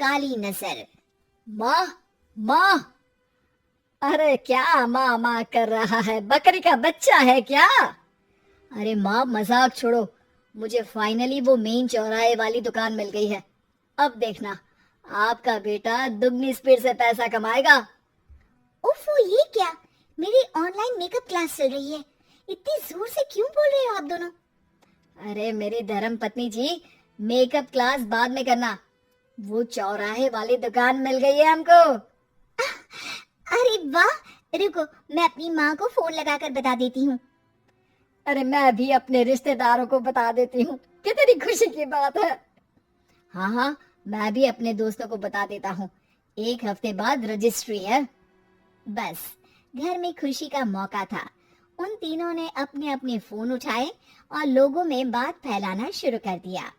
काली नजर। माँ, माँ। अरे क्या माँ माँ कर रहा है? बकरी का बच्चा है क्या? अरे माँ, मजाक छोड़ो। मुझे फाइनली वो मेन चौराहे वाली दुकान मिल गई है। अब देखना, आपका बेटा दुगनी स्पीड से पैसा कमाएगा। उफ़ो, ये क्या? मेरी ऑनलाइन मेकअप क्लास चल रही है। इतनी जोर से क्यों बोल रहे हो आप दोनों? अरे मेरी धर्म पत्नी जी, मेकअप क्लास बाद में करना। वो चौराहे वाली दुकान मिल गई है हमको। अरे वाह! रुको, मैं अपनी माँ को फोन लगाकर बता देती हूँ। अरे मैं भी अपने रिश्तेदारों को बता देती हूँ। कितनी खुशी की बात है। हाँ हाँ, मैं भी अपने दोस्तों को बता देता हूँ। 1 हफ्ते बाद रजिस्ट्री है। बस, घर में खुशी का मौका था। उन तीनों ने अपने अपने फोन उठाए और लोगों में बात फैलाना शुरू कर दिया।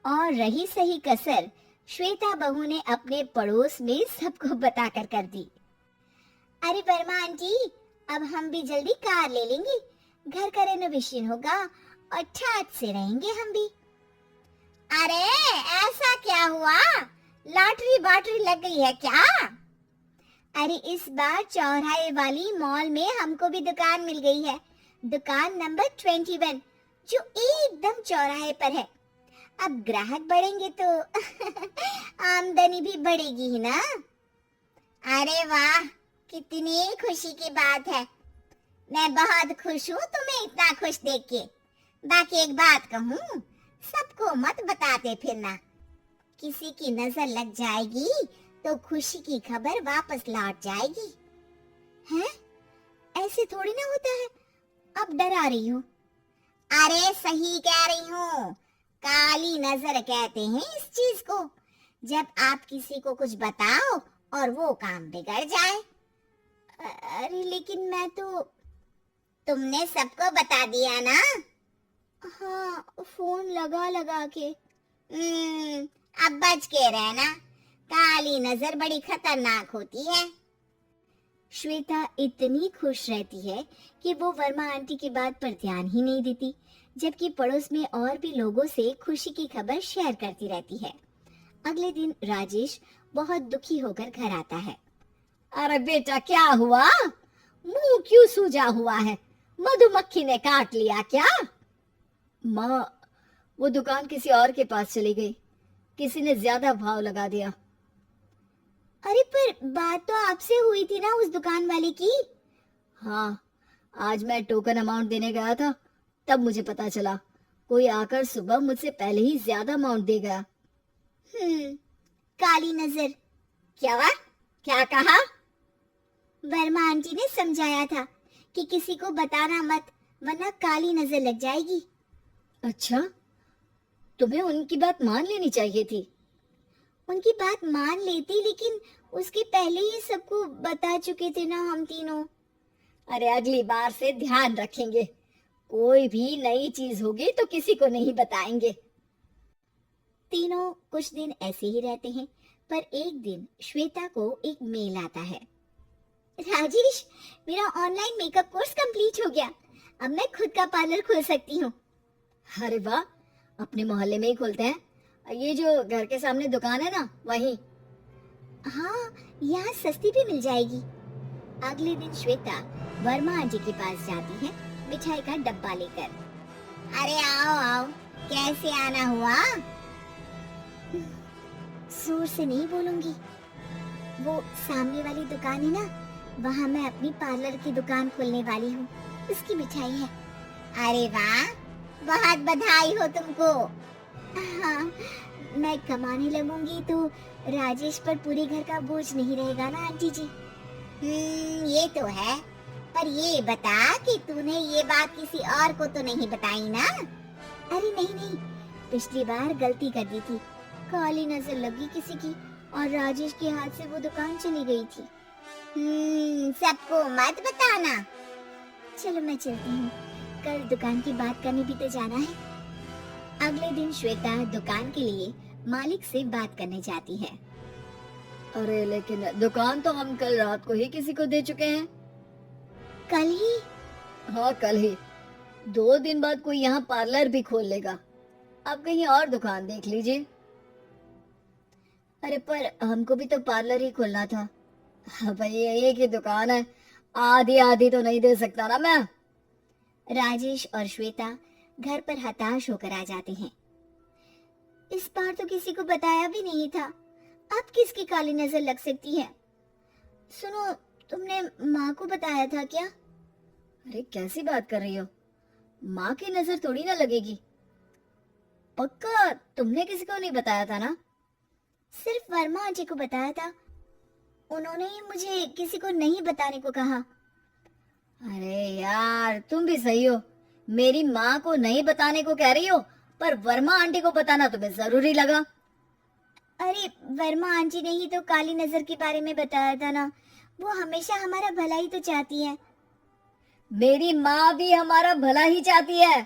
और रही सही कसर, श्वेता बहू ने अपने पड़ोस में सबको बताकर कर दी। अरे वर्मा आंटी, अब हम भी जल्दी कार ले लेंगे। घर का रेनोवेशन होगा और ठाट से रहेंगे हम भी। अरे ऐसा क्या हुआ? लॉटरी बाटरी लग गई है क्या? अरे इस बार चौराहे वाली मॉल में हमको भी दुकान मिल गई है। दुकान नंबर 21, जो एकदम चौराहे पर है। अब ग्राहक बढ़ेंगे तो आमदनी भी बढ़ेगी ही ना। अरे वाह, कितनी खुशी की बात है। मैं बहुत खुश हूँ तुम्हें इतना खुश देख के। बाकी एक बात कहूँ, सबको मत बताते फिरना। किसी की नजर लग जाएगी तो खुशी की खबर वापस लौट जाएगी। हैं? ऐसे थोड़ी ना होता है। अब डरा रही हो। अरे सही कह रही हूँ, काली नजर कहते हैं इस चीज को। जब आप किसी को कुछ बताओ और वो काम बिगड़ जाए। अरे लेकिन मैं तो। तुमने सबको बता दिया ना? हाँ, फोन लगा लगा के। अब बच के रहना, काली नजर बड़ी खतरनाक होती है। श्वेता इतनी खुश रहती है कि वो वर्मा आंटी की बात पर ध्यान ही नहीं देती, जबकि पड़ोस में और भी लोगों से खुशी की खबर शेयर करती रहती है। अगले दिन राजेश बहुत दुखी होकर घर आता है। अरे बेटा, क्या हुआ? मुंह क्यों सूजा हुआ है? मधुमक्खी ने काट लिया क्या? माँ, वो दुकान किसी और के पास चली गई। किसी ने ज्यादा भाव लगा दिया। अरे पर बात तो आपसे हुई थी ना उस दुकान वाले की। हाँ, आज मैं टोकन अमाउंट देने गया था, तब मुझे पता चला। कोई आकर सुबह मुझसे पहले ही ज्यादा अमाउंट दे गया। काली नजर। क्या कहा? वर्मा आंटी ने समझाया था कि किसी को बताना मत, वरना काली नजर लग जाएगी। अच्छा, तुम्हें उनकी बात मान लेनी चाहिए थी। उनकी बात मान लेती, लेकिन उसके पहले ही सबको बता चुके थे ना हम तीनों। अरे अगली बार से ध्यान रखेंगे। कोई भी नई चीज होगी तो किसी को नहीं बताएंगे। तीनों कुछ दिन ऐसे ही रहते हैं, पर एक दिन श्वेता को एक मेल आता है। राजेश, मेरा ऑनलाइन मेकअप कोर्स कंप्लीट हो गया। अब मैं खुद का पार्लर खोल सकती हूँ। अरे वाह, अपने मोहल्ले में ही खोलते हैं। ये जो घर के सामने दुकान है ना, वहीं। हाँ, यहाँ सस्ती भी मिल जाएगी। अगले दिन श्वेता वर्मा आंटी के पास जाती है, मिठाई का डब्बा लेकर। अरे आओ आओ, कैसे आना हुआ? जोर से नहीं बोलूंगी। वो सामने वाली दुकान है ना, वहाँ मैं अपनी पार्लर की दुकान खोलने वाली हूँ। उसकी मिठाई है। अरे वाह, बहुत बधाई हो तुमको। हाँ, मैं कमाने लगूंगी तो राजेश पर पूरे घर का बोझ नहीं रहेगा ना आंटी जी। ये तो है, पर ये बता कि तूने ये बात किसी और को तो नहीं बताई ना? अरे नहीं नहीं, पिछली बार गलती कर दी थी। काली नजर लगी किसी की और राजेश के हाथ से वो दुकान चली गई थी। सबको मत बताना। चलो मैं चलती हूँ, कल दुकान की बात करने भी तो जाना है। अगले दिन श्वेता दुकान के लिए मालिक से बात करने जाती है। अरे लेकिन दुकान तो हम कल रात को ही किसी को दे चुके हैं। कल ही? हाँ, कल ही। 2 दिन बाद कोई यहाँ पार्लर भी खोल लेगा। आप कहीं और दुकान देख लीजिए। अरे पर हमको भी तो पार्लर ही खोलना था। भाई एक ही दुकान है, आधी आधी तो नहीं दे सकता ना मैं। राजेश और श्वेता घर पर हताश होकर आ जाते हैं। इस बार तो किसी को बताया भी नहीं था, अब किसकी काली नजर लग सकती है? सुनो, तुमने माँ को बताया था क्या? अरे कैसी बात कर रही हो, माँ की नजर थोड़ी ना लगेगी। पक्का तुमने किसी को नहीं बताया था ना? सिर्फ वर्मा आंटी को बताया था, उन्होंने ही मुझे किसी को नहीं बताने को कहा। अरे यार तुम भी सही हो, मेरी माँ को नहीं बताने को कह रही हो, पर वर्मा आंटी को बताना तुम्हें जरूरी लगा। अरे वर्मा आंटी ने ही तो काली नजर के बारे में बताया था ना, वो हमेशा हमारा भला ही तो चाहती है। मेरी माँ भी हमारा भला ही चाहती है।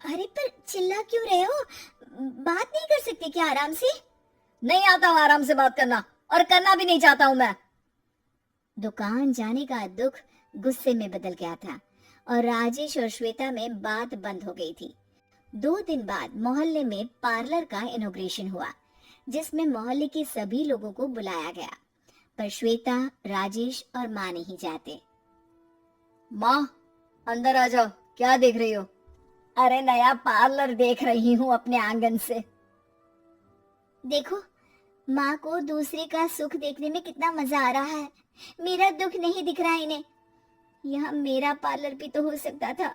अरे पर चिल्ला क्यों रहे हो? बात नहीं कर सकते क्या आराम से? नहीं आता हूँ आराम से बात करना, और करना भी नहीं चाहता हूँ मैं। दुकान जाने का दुख गुस्से में बदल गया था और राजेश और श्वेता में बात बंद हो गई थी। 2 दिन बाद मोहल्ले में पार्लर का इनॉग्रेशन हुआ, जिसमें मोहल्ले के सभी लोगों को बुलाया गया, पर श्वेता, राजेश और माँ नहीं जाते। माँ अंदर आ जाओ, क्या देख रही हो? अरे नया पार्लर देख रही हूँ अपने आंगन से। देखो, माँ को दूसरे का सुख देखने में कितना मजा आ रहा है, मेरा दुख नहीं दिख रहा इन्हें। यहाँ मेरा पार्लर भी तो हो सकता था।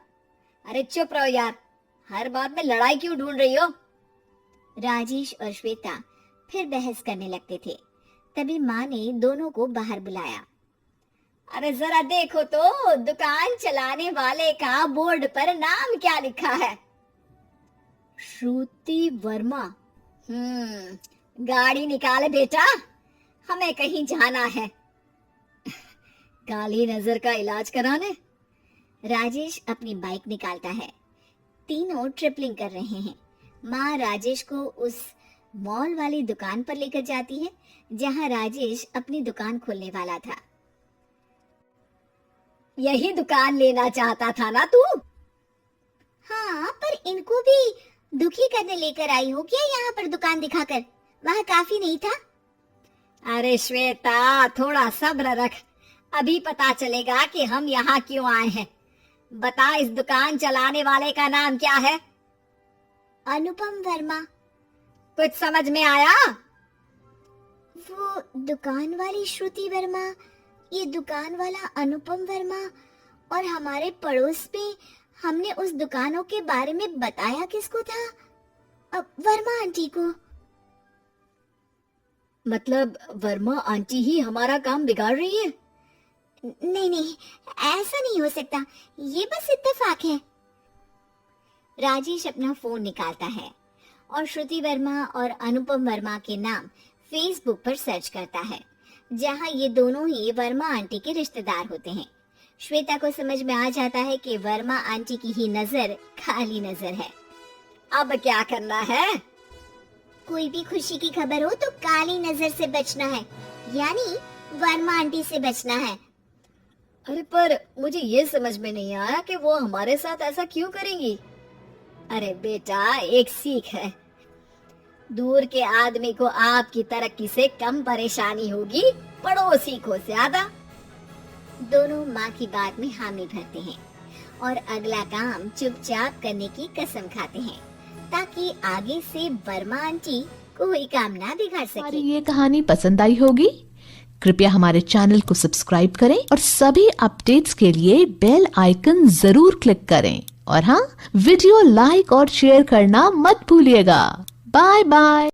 अरे चुप रहो यार, हर बात में लड़ाई क्यों ढूंढ रही हो? राजेश और श्वेता फिर बहस करने लगते थे। तभी माँ ने दोनों को बाहर बुलाया। अरे जरा देखो तो, दुकान चलाने वाले का बोर्ड पर नाम क्या लिखा है? श्रुति वर्मा। गाड़ी निकाले बेटा, हमें कहीं जाना है। काली नजर का इलाज कराने। राजेश अपनी बाइक निकालता है। तीनों ट्रिपलिंग कर रहे हैं। माँ राजेश को उस मॉल वाली दुकान पर लेकर जाती है जहाँ राजेश अपनी दुकान खोलने वाला था। यही दुकान लेना चाहता था ना तू? हाँ, पर इनको भी दुखी करने लेकर आई हो क्या यहाँ पर दुकान दिखाकर? वहाँ काफी नहीं था? अरे श्वेता थोड़ा सब्र रख, अभी पता चलेगा कि हम यहाँ क्यों आए हैं। बता, इस दुकान चलाने वाले का नाम क्या है? अनुपम वर्मा। कुछ समझ में आया? वो दुकान वाली श्रुति वर्मा, ये दुकान वाला अनुपम वर्मा, और हमारे पड़ोस में हमने उस दुकानों के बारे में बताया किसको था? अब वर्मा आंटी को। मतलब वर्मा आंटी ही हमारा काम बिगाड़ रही है? नहीं नहीं, ऐसा नहीं हो सकता, ये बस इत्तेफाक है। राजेश अपना फोन निकालता है और श्रुति वर्मा और अनुपम वर्मा के नाम फेसबुक पर सर्च करता है, जहां ये दोनों ही वर्मा आंटी के रिश्तेदार होते हैं। श्वेता को समझ में आ जाता है कि वर्मा आंटी की ही नजर काली नजर है। अब क्या करना है? कोई भी खुशी की खबर हो तो काली नजर से बचना है, यानी वर्मा आंटी से बचना है। अरे पर मुझे ये समझ में नहीं आया कि वो हमारे साथ ऐसा क्यों करेंगी। अरे बेटा, एक सीख है, दूर के आदमी को आपकी तरक्की से कम परेशानी होगी, पड़ोसी को ज्यादा। दोनों माँ की बात में हामी भरते हैं और अगला काम चुपचाप करने की कसम खाते हैं, ताकि आगे से वर्मा आंटी कोई काम ना बिगाड़ सके। हमारी ये कहानी पसंद आई होगी, कृपया हमारे चैनल को सब्सक्राइब करें और सभी अपडेट्स के लिए बेल आइकन जरूर क्लिक करें। और हाँ, वीडियो लाइक और शेयर करना मत भूलिएगा। Bye bye.